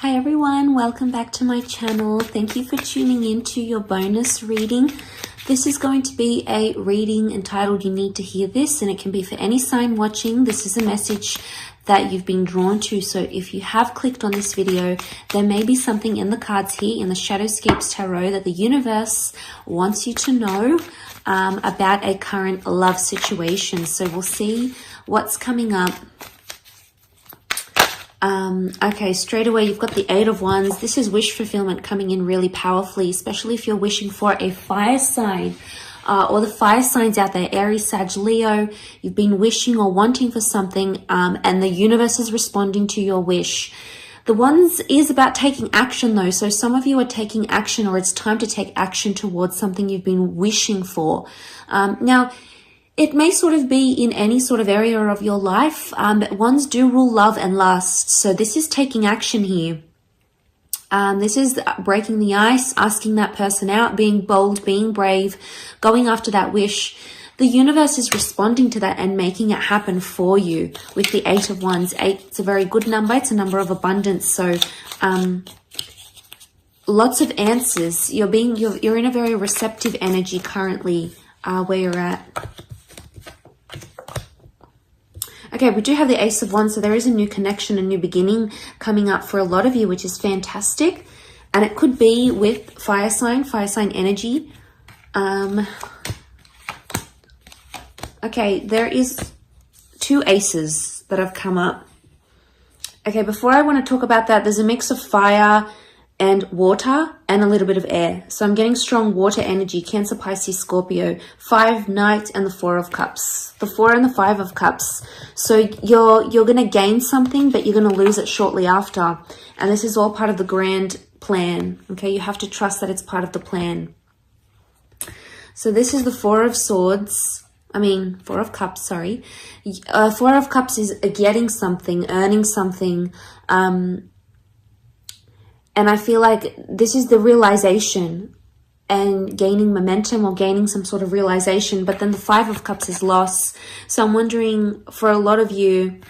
Hi everyone, welcome back to my channel. Thank you for tuning in to your bonus reading. This is going to be a reading entitled You Need to Hear This, and it can be for any sign watching. This is a message that you've been drawn to, so if you have clicked on this video, there may be something in the cards here in the Shadowscapes Tarot that the universe wants you to know about a current love situation. So we'll see what's coming up. Okay, straight away you've got the Eight of Wands. This is wish fulfillment coming in really powerfully, especially if you're wishing for a fire sign, or the fire signs out there, Aries, Sag, Leo. You've been wishing or wanting for something, and the universe is responding to your wish. The Wands is about taking action though, so some of you are taking action, or it's time to take action towards something you've been wishing for. Now, it may sort of be in any sort of area of your life, but Wands do rule love and lust. So this is taking action here. This is breaking the ice, asking that person out, being bold, being brave, going after that wish. The universe is responding to that and making it happen for you with the Eight of Wands. Eight, it's a very good number. It's a number of abundance. So lots of answers. You're in a very receptive energy currently where you're at. Okay, we do have the Ace of Wands, so there is a new connection, a new beginning coming up for a lot of you, which is fantastic. And it could be with fire sign energy. Okay, there is two aces that have come up. Okay, before I want to talk about that, there's a mix of fire and water and a little bit of air. So I'm getting strong water energy, Cancer, Pisces, Scorpio, 5, Knight, and the 4 of Cups. The 4 and the 5 of Cups. So you're going to gain something, but you're going to lose it shortly after. And this is all part of the grand plan. Okay, you have to trust that it's part of the plan. So this is the 4 of Swords. 4 of Cups, sorry. 4 of Cups is getting something, earning something, and I feel like this is the realization and gaining momentum or gaining some sort of realization. But then the 5 of Cups is loss. So I'm wondering, for a lot of you,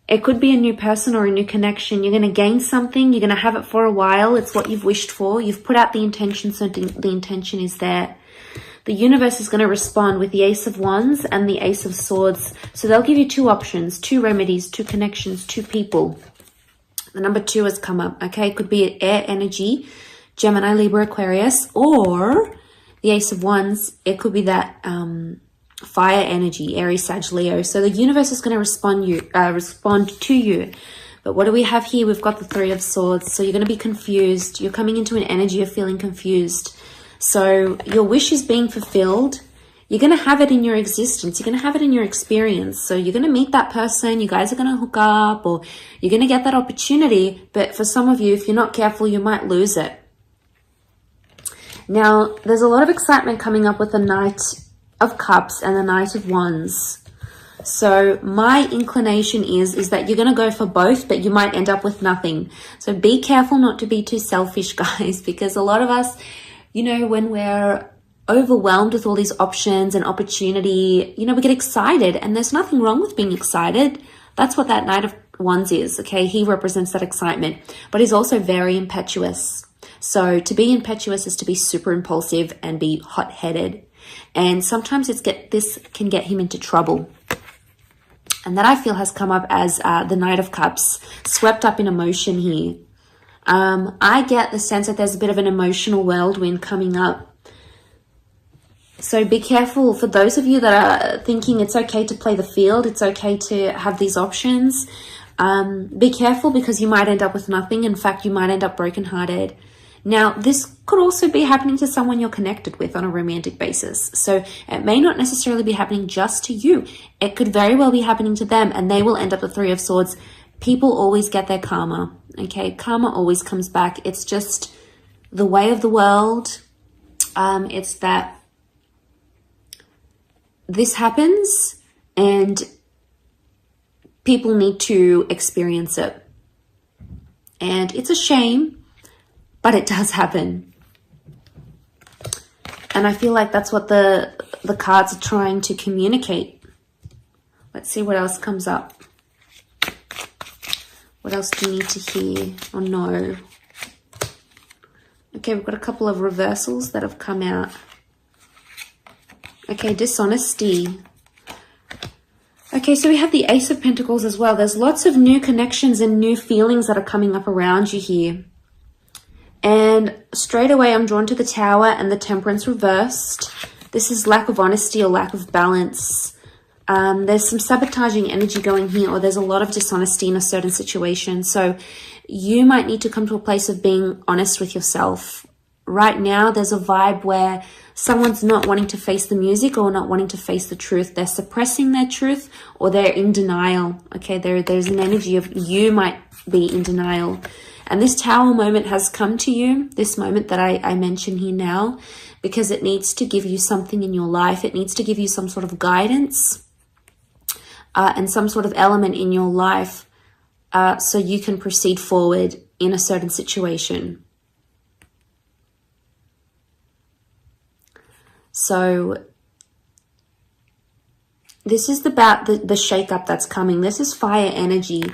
it could be a new person or a new connection. You're going to gain something. You're going to have it for a while. It's what you've wished for. You've put out the intention, so the intention is there. The universe is going to respond with the Ace of Wands and the Ace of Swords. So they'll give you two options, two remedies, two connections, two people. The number 2 has come up, okay? It could be air energy, Gemini, Libra, Aquarius, or the Ace of Wands. It could be that fire energy, Aries, Sag, Leo. So the universe is going to respond to you. But what do we have here? We've got the 3 of Swords. So you're going to be confused. You're coming into an energy of feeling confused. So your wish is being fulfilled. You're going to have it in your existence. You're going to have it in your experience. So you're going to meet that person. You guys are going to hook up, or you're going to get that opportunity. But for some of you, if you're not careful, you might lose it. Now, there's a lot of excitement coming up with the Knight of Cups and the Knight of Wands. So my inclination is that you're going to go for both, but you might end up with nothing. So be careful not to be too selfish, guys, because a lot of us, you know, when we're overwhelmed with all these options and opportunity, you know, we get excited, and there's nothing wrong with being excited. That's what that Knight of Wands is, okay? He represents that excitement, but he's also very impetuous. So to be impetuous is to be super impulsive and be hot-headed, and sometimes this can get him into trouble. And that I feel has come up as the Knight of Cups, swept up in emotion here. I get the sense that there's a bit of an emotional whirlwind coming up. So be careful for those of you that are thinking it's okay to play the field. It's okay to have these options. Be careful, because you might end up with nothing. In fact, you might end up brokenhearted. Now, this could also be happening to someone you're connected with on a romantic basis. So it may not necessarily be happening just to you. It could very well be happening to them, and they will end up with 3 of Swords. People always get their karma. Okay, karma always comes back. It's just the way of the world. It's that this happens and people need to experience it. And it's a shame, but it does happen. And I feel like that's what the cards are trying to communicate. Let's see what else comes up. What What else do you need to hear or know? Okay, we've got a couple of reversals that have come out. Okay, dishonesty. Okay, so we have the Ace of Pentacles as well. There's lots of new connections and new feelings that are coming up around you here. And straight away, I'm drawn to the Tower and the Temperance reversed. This is lack of honesty or lack of balance. There's some sabotaging energy going here, or there's a lot of dishonesty in a certain situation. So you might need to come to a place of being honest with yourself. Right now, there's a vibe where someone's not wanting to face the music or not wanting to face the truth. They're suppressing their truth, or they're in denial. Okay, there's an energy of you might be in denial. And this Tower moment has come to you, this moment that I mention here now, because it needs to give you something in your life. It needs to give you some sort of guidance and some sort of element in your life so you can proceed forward in a certain situation. So this is about the shake-up that's coming. This is fire energy.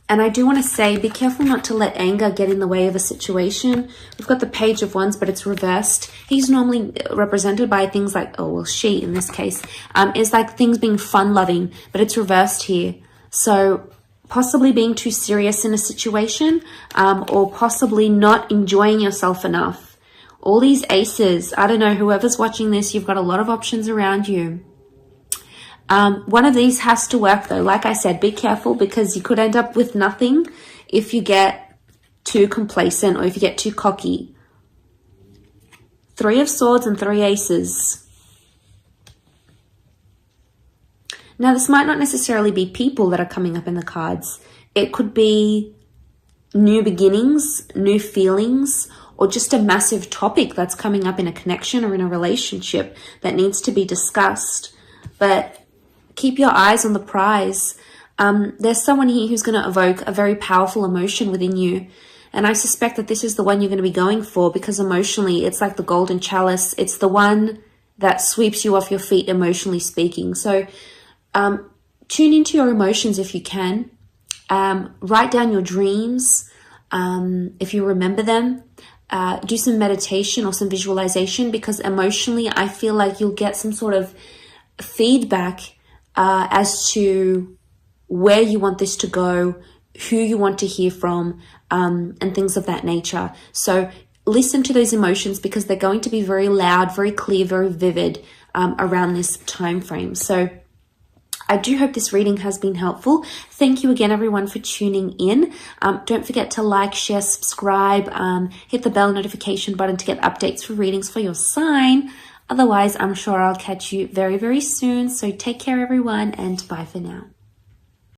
And I do want to say, be careful not to let anger get in the way of a situation. We've got the Page of Wands, but it's reversed. He's normally represented by things like, oh, well, she in this case, is like things being fun-loving, but it's reversed here. So possibly being too serious in a situation, or possibly not enjoying yourself enough. All these aces, I don't know, whoever's watching this, you've got a lot of options around you. One of these has to work though. Like I said, be careful, because you could end up with nothing if you get too complacent or if you get too cocky. 3 of Swords and 3 aces. Now, this might not necessarily be people that are coming up in the cards. It could be new beginnings, new feelings, or just a massive topic that's coming up in a connection or in a relationship that needs to be discussed. But keep your eyes on the prize. There's someone here who's going to evoke a very powerful emotion within you. And I suspect that this is the one you're going to be going for, because emotionally, it's like the golden chalice. It's the one that sweeps you off your feet, emotionally speaking. So tune into your emotions if you can. Write down your dreams if you remember them. Do some meditation or some visualization, because emotionally, I feel like you'll get some sort of feedback as to where you want this to go, who you want to hear from, and things of that nature. So listen to those emotions, because they're going to be very loud, very clear, very vivid around this time frame. So I do hope this reading has been helpful. Thank you again, everyone, for tuning in. Don't forget to like, share, subscribe, hit the bell notification button to get updates for readings for your sign. Otherwise, I'm sure I'll catch you very, very soon. So take care, everyone, and bye for now.